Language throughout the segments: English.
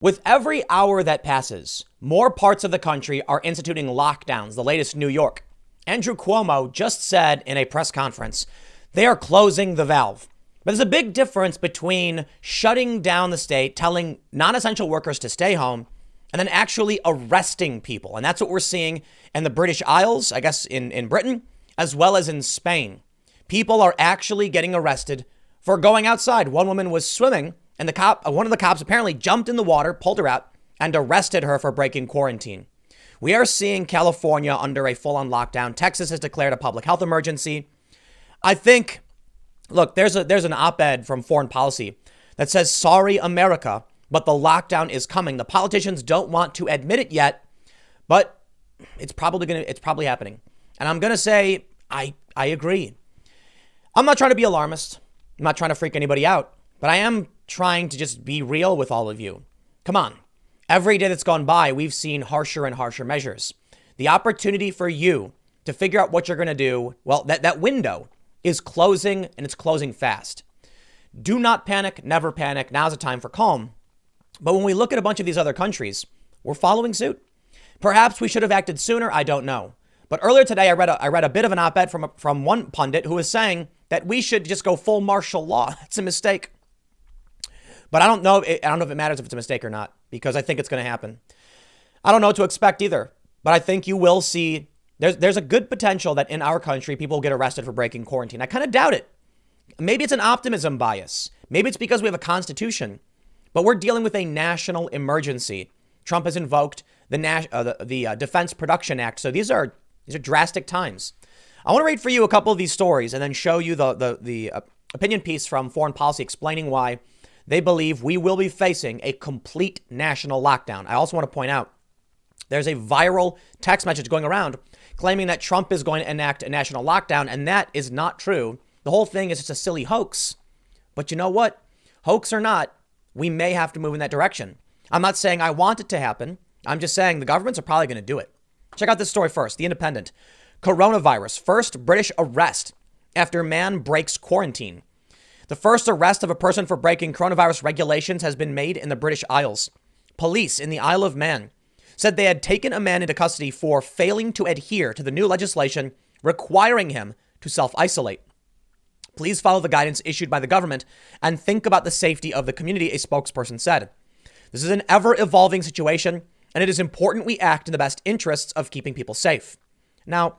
With every hour that passes, more parts of the country are instituting lockdowns, the latest New York. Andrew Cuomo just said in a press conference, they are closing the valve. But there's a big difference between shutting down the state, telling non-essential workers to stay home, and then actually arresting people. And that's what we're seeing in the British Isles, I guess in Britain, as well as in Spain. People are actually getting arrested for going outside. One woman was swimming, and one of the cops apparently jumped in the water, pulled her out, and arrested her for breaking quarantine. We are seeing California under a full-on lockdown. Texas has declared a public health emergency. I think, look, there's an op-ed from Foreign Policy that says, sorry, America, but the lockdown is coming. The politicians don't want to admit it yet, but it's probably happening. And I'm going to say, I agree. I'm not trying to be alarmist. I'm not trying to freak anybody out, but I am trying to just be real with all of you. Come on. Every day that's gone by, we've seen harsher and harsher measures. The opportunity for you to figure out what you're going to do, well, that window is closing, and it's closing fast. Do not panic, never panic. Now's the time for calm. But when we look at a bunch of these other countries, we're following suit. Perhaps we should have acted sooner, I don't know. But earlier today, I read a bit of an op-ed from one pundit who was saying that we should just go full martial law. It's a mistake. But I don't know if it matters if it's a mistake or not, because I think it's going to happen. I don't know what to expect either, but I think you will see there's a good potential that in our country, people will get arrested for breaking quarantine. I kind of doubt it. Maybe it's an optimism bias. Maybe it's because we have a constitution, but we're dealing with a national emergency. Trump has invoked the Defense Production Act. So these are drastic times. I want to read for you a couple of these stories and then show you the opinion piece from Foreign Policy explaining why they believe we will be facing a complete national lockdown. I also want to point out there's a viral text message going around claiming that Trump is going to enact a national lockdown, and that is not true. The whole thing is just a silly hoax. But you know what? Hoax or not, we may have to move in that direction. I'm not saying I want it to happen. I'm just saying the governments are probably going to do it. Check out this story first. The Independent. Coronavirus. First British arrest after man breaks quarantine. The first arrest of a person for breaking coronavirus regulations has been made in the British Isles. Police in the Isle of Man said they had taken a man into custody for failing to adhere to the new legislation requiring him to self-isolate. Please follow the guidance issued by the government and think about the safety of the community, a spokesperson said. This is an ever-evolving situation, and it is important we act in the best interests of keeping people safe. Now,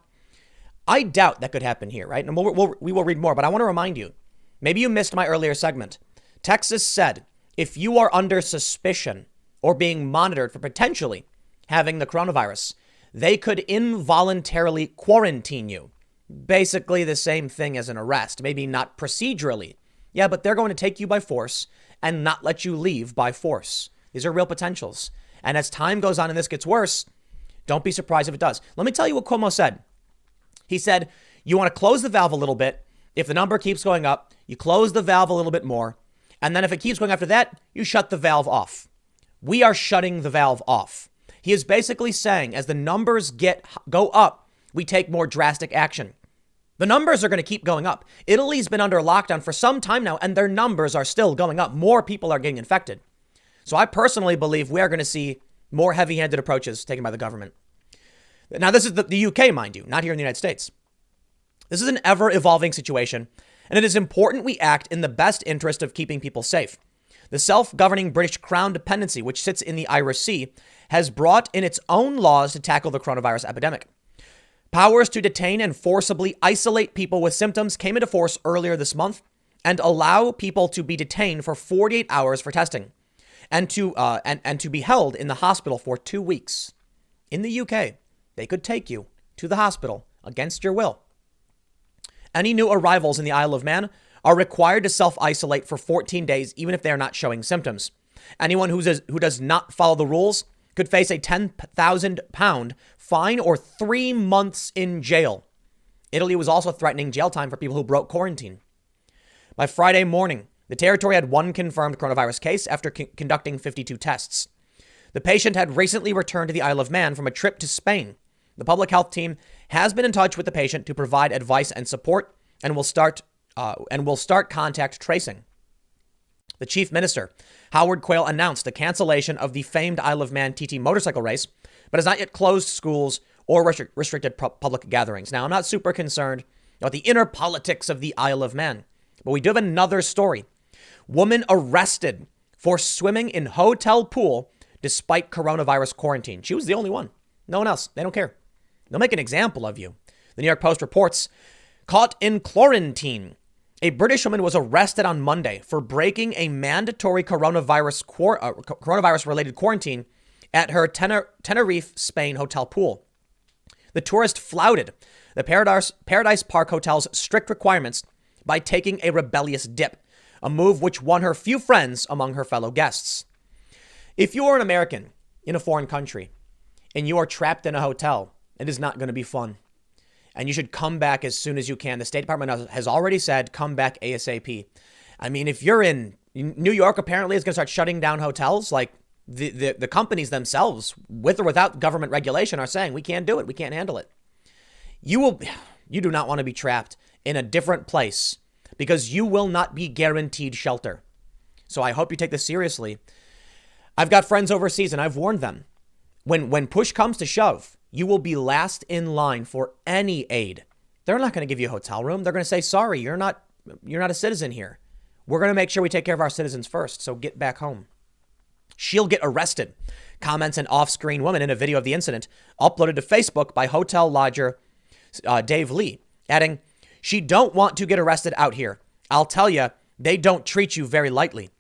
I doubt that could happen here, right? And we will read more, but I want to remind you, maybe you missed my earlier segment. Texas said if you are under suspicion or being monitored for potentially having the coronavirus, they could involuntarily quarantine you. Basically the same thing as an arrest, maybe not procedurally. Yeah, but they're going to take you by force and not let you leave by force. These are real potentials. And as time goes on and this gets worse, don't be surprised if it does. Let me tell you what Cuomo said. He said, you want to close the valve a little bit. If the number keeps going up, you close the valve a little bit more. And then if it keeps going after that, you shut the valve off. We are shutting the valve off. He is basically saying as the numbers go up, we take more drastic action. The numbers are going to keep going up. Italy's been under lockdown for some time now, and their numbers are still going up. More people are getting infected. So I personally believe we are going to see more heavy-handed approaches taken by the government. Now, this is the UK, mind you, not here in the United States. This is an ever-evolving situation, and it is important we act in the best interest of keeping people safe. The self-governing British Crown dependency, which sits in the Irish Sea, has brought in its own laws to tackle the coronavirus epidemic. Powers to detain and forcibly isolate people with symptoms came into force earlier this month and allow people to be detained for 48 hours for testing and to be held in the hospital for 2 weeks. In the UK, they could take you to the hospital against your will. Any new arrivals in the Isle of Man are required to self-isolate for 14 days, even if they are not showing symptoms. Anyone who does not follow the rules could face a £10,000 fine or 3 months in jail. Italy was also threatening jail time for people who broke quarantine. By Friday morning, the territory had one confirmed coronavirus case after conducting 52 tests. The patient had recently returned to the Isle of Man from a trip to Spain. The public health team has been in touch with the patient to provide advice and support and will start contact tracing. The chief minister, Howard Quayle, announced the cancellation of the famed Isle of Man TT motorcycle race, but has not yet closed schools or restricted public gatherings. Now, I'm not super concerned about the inner politics of the Isle of Man, but we do have another story. Woman arrested for swimming in hotel pool despite coronavirus quarantine. She was the only one. No one else. They don't care. They'll make an example of you. The New York Post reports, caught in quarantine. A British woman was arrested on Monday for breaking a mandatory coronavirus-related quarantine at her Tenerife, Spain hotel pool. The tourist flouted the Paradise Park Hotel's strict requirements by taking a rebellious dip, a move which won her few friends among her fellow guests. If you are an American in a foreign country and you are trapped in a hotel, it is not going to be fun. And you should come back as soon as you can. The State Department has already said, come back ASAP. I mean, if you're in New York, apparently is going to start shutting down hotels. Like the companies themselves, with or without government regulation, are saying, we can't do it. We can't handle it. You do not want to be trapped in a different place because you will not be guaranteed shelter. So I hope you take this seriously. I've got friends overseas and I've warned them. When push comes to shove, you will be last in line for any aid. They're not going to give you a hotel room. They're going to say, sorry, you're not a citizen here. We're going to make sure we take care of our citizens first. So get back home. She'll get arrested, comments an off-screen woman in a video of the incident uploaded to Facebook by hotel lodger Dave Lee, adding, she don't want to get arrested out here. I'll tell you, they don't treat you very lightly.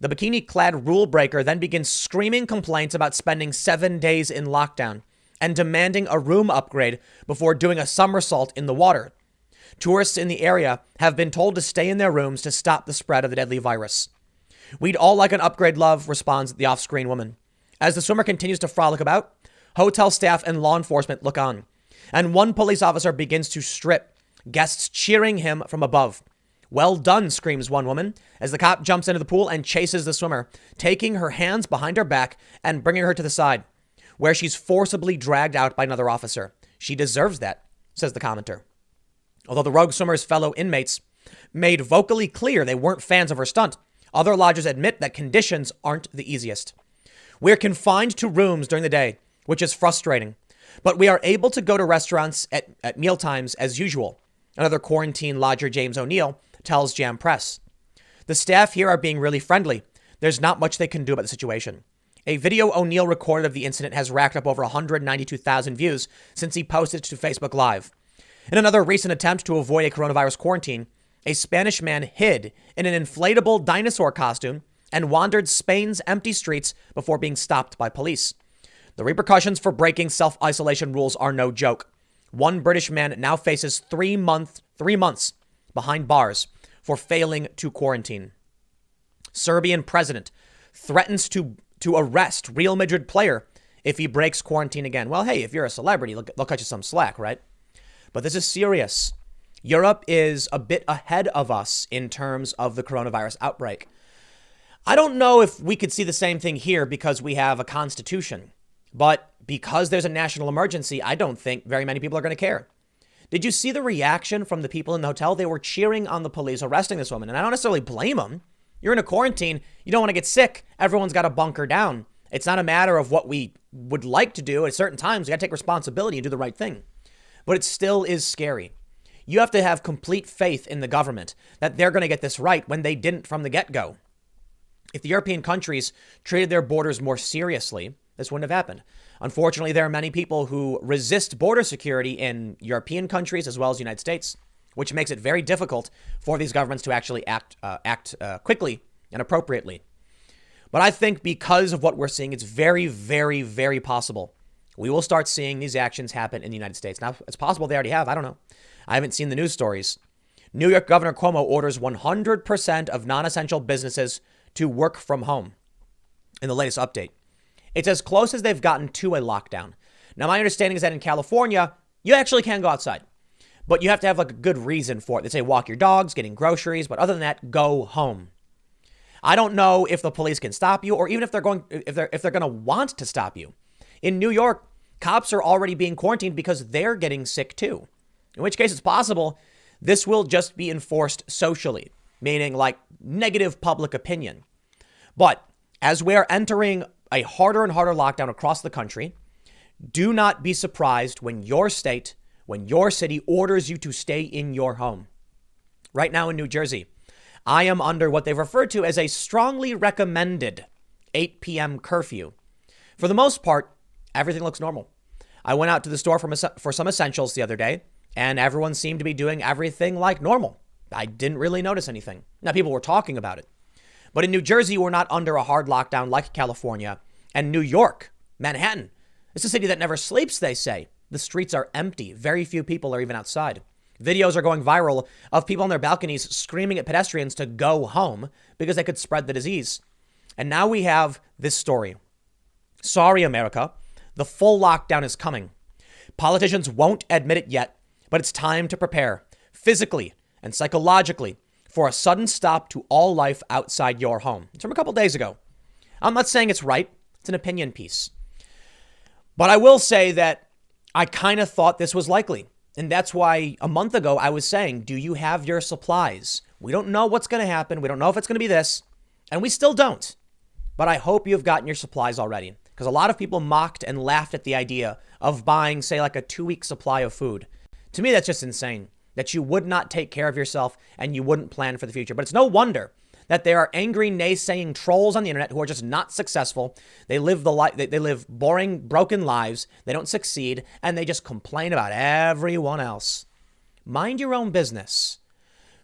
The bikini-clad rule breaker then begins screaming complaints about spending 7 days in lockdown and demanding a room upgrade before doing a somersault in the water. Tourists in the area have been told to stay in their rooms to stop the spread of the deadly virus. We'd all like an upgrade, love, responds the off-screen woman. As the swimmer continues to frolic about, hotel staff and law enforcement look on, and one police officer begins to strip, guests cheering him from above. Well done, screams one woman, as the cop jumps into the pool and chases the swimmer, taking her hands behind her back and bringing her to the side, where she's forcibly dragged out by another officer. She deserves that, says the commenter. Although the rogue swimmer's fellow inmates made vocally clear they weren't fans of her stunt, other lodgers admit that conditions aren't the easiest. We're confined to rooms during the day, which is frustrating, but we are able to go to restaurants at mealtimes as usual. Another quarantine lodger, James O'Neill, tells Jam Press. The staff here are being really friendly. There's not much they can do about the situation. A video O'Neill recorded of the incident has racked up over 192,000 views since he posted it to Facebook Live. In another recent attempt to avoid a coronavirus quarantine, a Spanish man hid in an inflatable dinosaur costume and wandered Spain's empty streets before being stopped by police. The repercussions for breaking self-isolation rules are no joke. One British man now faces 3 months behind bars for failing to quarantine. Serbian president threatens to arrest Real Madrid player if he breaks quarantine again. Well, hey, if you're a celebrity, they'll cut you some slack, right? But this is serious. Europe is a bit ahead of us in terms of the coronavirus outbreak. I don't know if we could see the same thing here because we have a constitution, but because there's a national emergency, I don't think very many people are going to care. Did you see the reaction from the people in the hotel? They were cheering on the police arresting this woman, and I don't necessarily blame them. You're in a quarantine. You don't want to get sick. Everyone's got to bunker down. It's not a matter of what we would like to do. At certain times, you got to take responsibility and do the right thing. But it still is scary. You have to have complete faith in the government that they're going to get this right when they didn't from the get-go. If the European countries treated their borders more seriously, this wouldn't have happened. Unfortunately, there are many people who resist border security in European countries as well as the United States, which makes it very difficult for these governments to actually act quickly and appropriately. But I think because of what we're seeing, it's very, very, very possible we will start seeing these actions happen in the United States. Now, it's possible they already have. I don't know. I haven't seen the news stories. New York Governor Cuomo orders 100% of non-essential businesses to work from home in the latest update. It's as close as they've gotten to a lockdown. Now, my understanding is that in California, you actually can go outside, but you have to have like a good reason for it. They say walk your dogs, getting groceries, but other than that, go home. I don't know if the police can stop you or even if they're going to want to stop you. In New York, cops are already being quarantined because they're getting sick too. In which case it's possible this will just be enforced socially. meaning like negative public opinion. But as we are entering a harder and harder lockdown across the country, do not be surprised when your state, when your city orders you to stay in your home. Right now in New Jersey, I am under what they've referred to as a strongly recommended 8 p.m. curfew. For the most part, everything looks normal. I went out to the store for some essentials the other day, and everyone seemed to be doing everything like normal. I didn't really notice anything. Now, people were talking about it. But in New Jersey, we're not under a hard lockdown like California. And New York, Manhattan, it's a city that never sleeps, they say. The streets are empty. Very few people are even outside. Videos are going viral of people on their balconies screaming at pedestrians to go home because they could spread the disease. And now we have this story. Sorry, America. The full lockdown is coming. Politicians won't admit it yet, but it's time to prepare physically and psychologically for a sudden stop to all life outside your home. It's from a couple days ago. I'm not saying it's right. It's an opinion piece. But I will say that I kind of thought this was likely. And that's why a month ago I was saying, do you have your supplies? We don't know what's going to happen. We don't know if it's going to be this. And we still don't. But I hope you've gotten your supplies already. Because a lot of people mocked and laughed at the idea of buying, say, like a 2-week supply of food. To me, that's just insane. That you would not take care of yourself and you wouldn't plan for the future. But it's no wonder that there are angry, naysaying trolls on the internet who are just not successful. They live they live boring, broken lives. They don't succeed, and they just complain about everyone else. Mind your own business.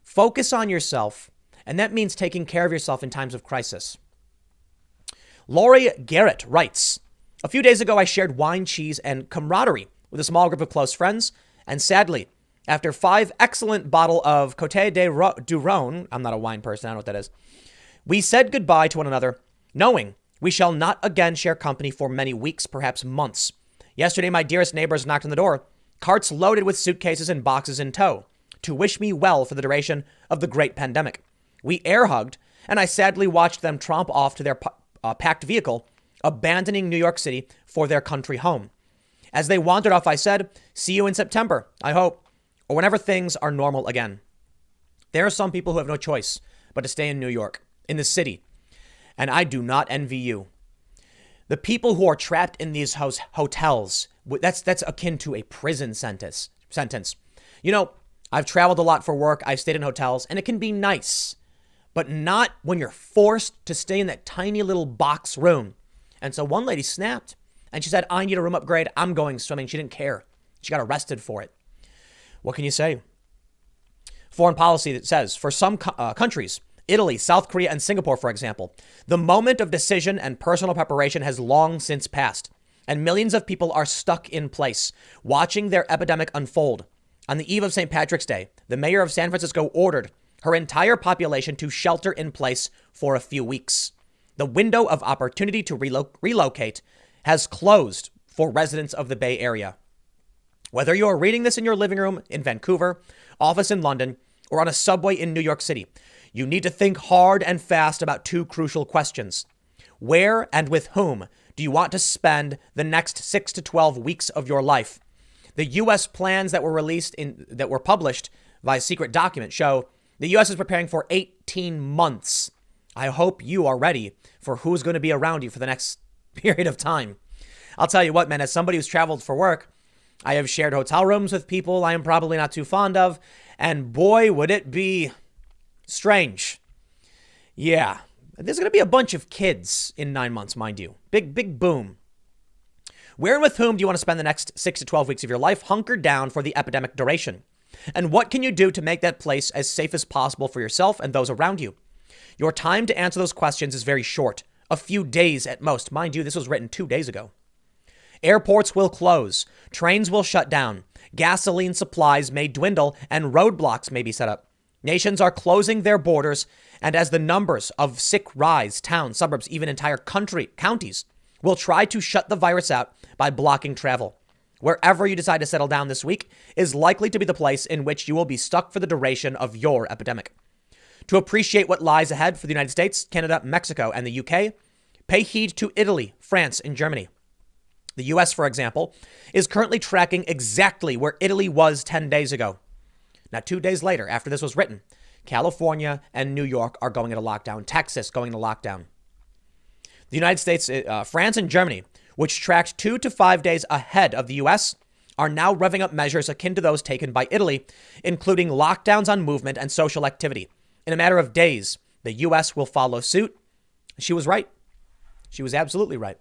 Focus on yourself, and that means taking care of yourself in times of crisis. Lori Garrett writes, a few days ago, I shared wine, cheese, and camaraderie with a small group of close friends, and sadly, after 5 excellent bottle of Côte du Rhône, I'm not a wine person, I don't know what that is, we said goodbye to one another, knowing we shall not again share company for many weeks, perhaps months. Yesterday, my dearest neighbors knocked on the door, carts loaded with suitcases and boxes in tow, to wish me well for the duration of the great pandemic. We air hugged, and I sadly watched them tromp off to their packed vehicle, abandoning New York City for their country home. As they wandered off, I said, see you in September, I hope, or whenever things are normal again. There are some people who have no choice but to stay in New York, in the city, and I do not envy you. The people who are trapped in these hotels, that's akin to a prison sentence. You know, I've traveled a lot for work, I've stayed in hotels, and it can be nice, but not when you're forced to stay in that tiny little box room. And so one lady snapped, and she said, I need a room upgrade, I'm going swimming. She didn't care. She got arrested for it. What can you say? Foreign policy that says for some countries, Italy, South Korea, and Singapore, for example, the moment of decision and personal preparation has long since passed, and millions of people are stuck in place, watching their epidemic unfold. On the eve of St. Patrick's Day, the mayor of San Francisco ordered her entire population to shelter in place for a few weeks. The window of opportunity to relocate has closed for residents of the Bay Area. Whether you are reading this in your living room in Vancouver, office in London, or on a subway in New York City, you need to think hard and fast about 2 crucial questions. Where and with whom do you want to spend the next 6 to 12 weeks of your life? The U.S. plans that were published via secret document show the U.S. is preparing for 18 months. I hope you are ready for who's going to be around you for the next period of time. I'll tell you what, man, as somebody who's traveled for work, I have shared hotel rooms with people I am probably not too fond of, and boy, would it be strange. Yeah, there's going to be a bunch of kids in 9 months, mind you. Big boom. Where and with whom do you want to spend the next 6 to 12 weeks of your life? Hunker down for the epidemic duration. And what can you do to make that place as safe as possible for yourself and those around you? Your time to answer those questions is very short, a few days at most. Mind you, this was written 2 days ago. Airports will close, trains will shut down, gasoline supplies may dwindle, and roadblocks may be set up. Nations are closing their borders, and as the numbers of sick rise, towns, suburbs, even entire counties will try to shut the virus out by blocking travel. Wherever you decide to settle down this week is likely to be the place in which you will be stuck for the duration of your epidemic. To appreciate what lies ahead for the United States, Canada, Mexico, and the UK, pay heed to Italy, France, and Germany. The US, for example, is currently tracking exactly where Italy was 10 days ago. Now, 2 days later, after this was written, California and New York are going into lockdown. Texas going into lockdown. The United States, France and Germany, which tracked 2 to 5 days ahead of the U.S., are now revving up measures akin to those taken by Italy, including lockdowns on movement and social activity. In a matter of days, the U.S. will follow suit. She was right. She was absolutely right.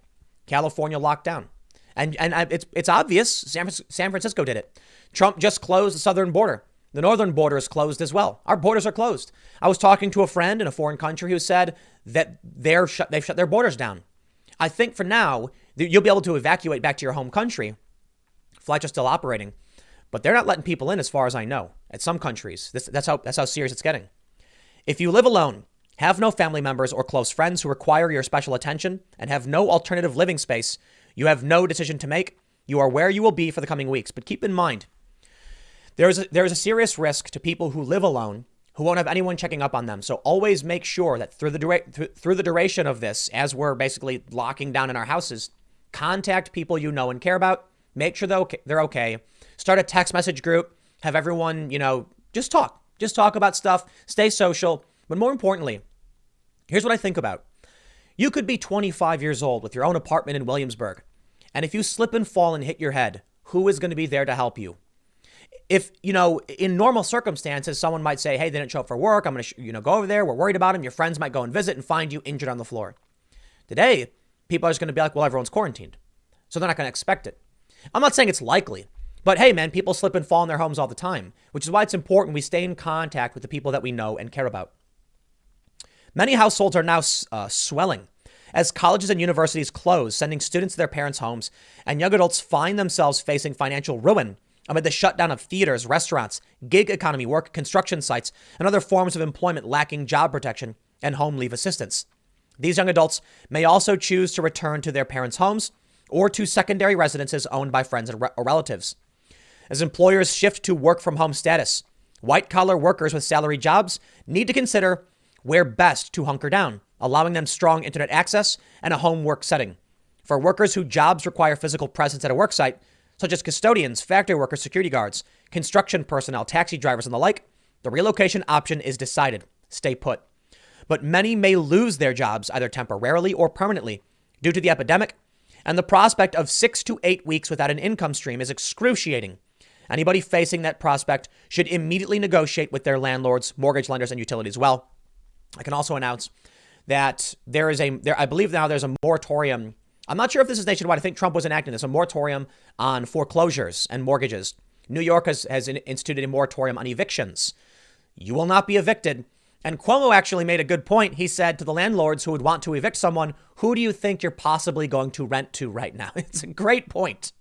California locked down. And it's obvious. San Francisco did it. Trump just closed the southern border. The northern border is closed as well. Our borders are closed. I was talking to a friend in a foreign country who said that they've shut their borders down. I think for now, you'll be able to evacuate back to your home country. Flights are still operating, but they're not letting people in as far as I know. At some countries, that's how serious it's getting. If you live alone, have no family members or close friends who require your special attention, and have no alternative living space, you have no decision to make. You are where you will be for the coming weeks. But keep in mind, there is a serious risk to people who live alone who won't have anyone checking up on them. So always make sure that through the duration of this, as we're basically locking down in our houses, contact people you know and care about. Make sure they're okay. Start a text message group. Have everyone, just talk. Just talk about stuff. Stay social. But more importantly, here's what I think about. You could be 25 years old with your own apartment in Williamsburg. And if you slip and fall and hit your head, who is going to be there to help you? If, in normal circumstances, someone might say, hey, they didn't show up for work. I'm going to, go over there. We're worried about them. Your friends might go and visit and find you injured on the floor. Today, people are just going to be like, well, everyone's quarantined. So they're not going to expect it. I'm not saying it's likely, but hey, man, people slip and fall in their homes all the time, which is why it's important we stay in contact with the people that we know and care about. Many households are now swelling as colleges and universities close, sending students to their parents' homes, and young adults find themselves facing financial ruin amid the shutdown of theaters, restaurants, gig economy work, construction sites, and other forms of employment lacking job protection and home leave assistance. These young adults may also choose to return to their parents' homes or to secondary residences owned by friends or relatives. As employers shift to work from home status, white-collar workers with salary jobs need to consider where best to hunker down, allowing them strong internet access and a home work setting. For workers whose jobs require physical presence at a work site, such as custodians, factory workers, security guards, construction personnel, taxi drivers, and the like, the relocation option is decided. Stay put. But many may lose their jobs either temporarily or permanently due to the epidemic, and the prospect of 6 to 8 weeks without an income stream is excruciating. Anybody facing that prospect should immediately negotiate with their landlords, mortgage lenders, and utilities. Well, I can also announce that I believe now there's a moratorium. I'm not sure if this is nationwide. I think Trump was enacting this, a moratorium on foreclosures and mortgages. New York has instituted a moratorium on evictions. You will not be evicted. And Cuomo actually made a good point. He said to the landlords who would want to evict someone, who do you think you're possibly going to rent to right now? It's a great point.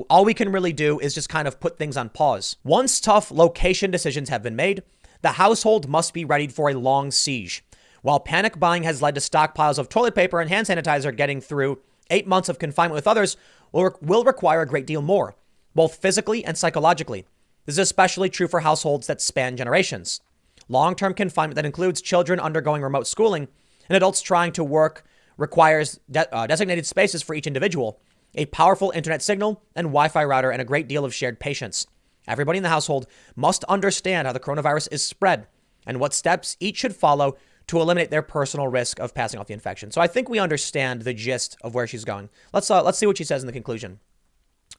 All we can really do is just kind of put things on pause. Once tough location decisions have been made, the household must be readied for a long siege. While panic buying has led to stockpiles of toilet paper and hand sanitizer, getting through 8 months of confinement with others will require a great deal more, both physically and psychologically. This is especially true for households that span generations. Long-term confinement that includes children undergoing remote schooling and adults trying to work requires designated spaces for each individual, a powerful internet signal and Wi-Fi router, and a great deal of shared patience. Everybody in the household must understand how the coronavirus is spread and what steps each should follow to eliminate their personal risk of passing off the infection. So I think we understand the gist of where she's going. Let's see what she says in the conclusion.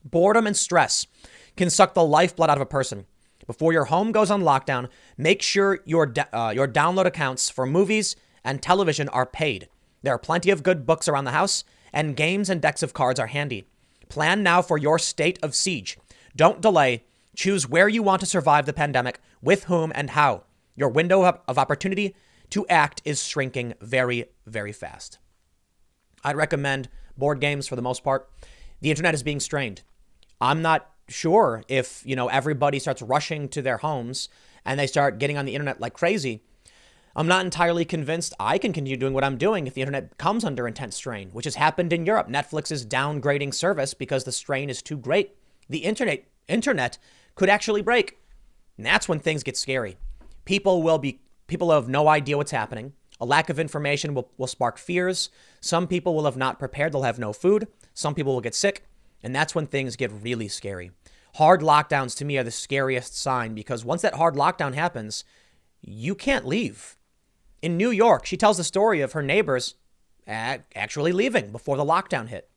Boredom and stress can suck the lifeblood out of a person. Before your home goes on lockdown, make sure your download accounts for movies and television are paid. There are plenty of good books around the house, and games and decks of cards are handy. Plan now for your state of siege. Don't delay. Choose where you want to survive the pandemic, with whom and how. Your window of opportunity to act is shrinking very, very fast. I'd recommend board games for the most part. The internet is being strained. I'm not sure if, everybody starts rushing to their homes and they start getting on the internet like crazy. I'm not entirely convinced I can continue doing what I'm doing if the internet comes under intense strain, which has happened in Europe. Netflix is downgrading service because the strain is too great. The internet could actually break. And that's when things get scary. People have no idea what's happening. A lack of information will spark fears. Some people will have not prepared. They'll have no food. Some people will get sick. And that's when things get really scary. Hard lockdowns to me are the scariest sign, because once that hard lockdown happens, you can't leave. In New York, she tells the story of her neighbors actually leaving before the lockdown hit,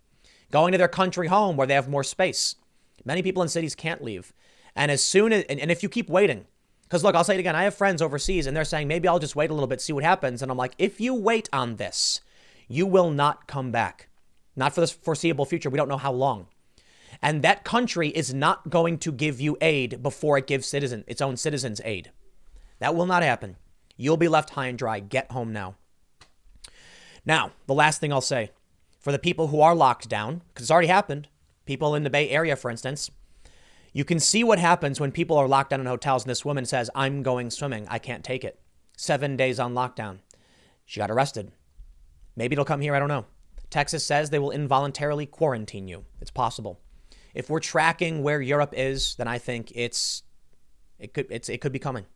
going to their country home where they have more space. Many people in cities can't leave. And as soon as, and if you keep waiting, because look, I'll say it again, I have friends overseas and they're saying, maybe I'll just wait a little bit, see what happens. And I'm like, if you wait on this, you will not come back. Not for the foreseeable future. We don't know how long. And that country is not going to give you aid before it gives its own citizens aid. That will not happen. You'll be left high and dry. Get home now. Now, the last thing I'll say, for the people who are locked down, because it's already happened, people in the Bay Area, for instance, you can see what happens when people are locked down in hotels and this woman says, I'm going swimming. I can't take it. 7 days on lockdown. She got arrested. Maybe it'll come here. I don't know. Texas says they will involuntarily quarantine you. It's possible. If we're tracking where Europe is, then I think it could be coming.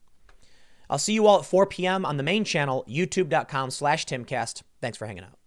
I'll see you all at 4 p.m. on the main channel, youtube.com/Timcast. Thanks for hanging out.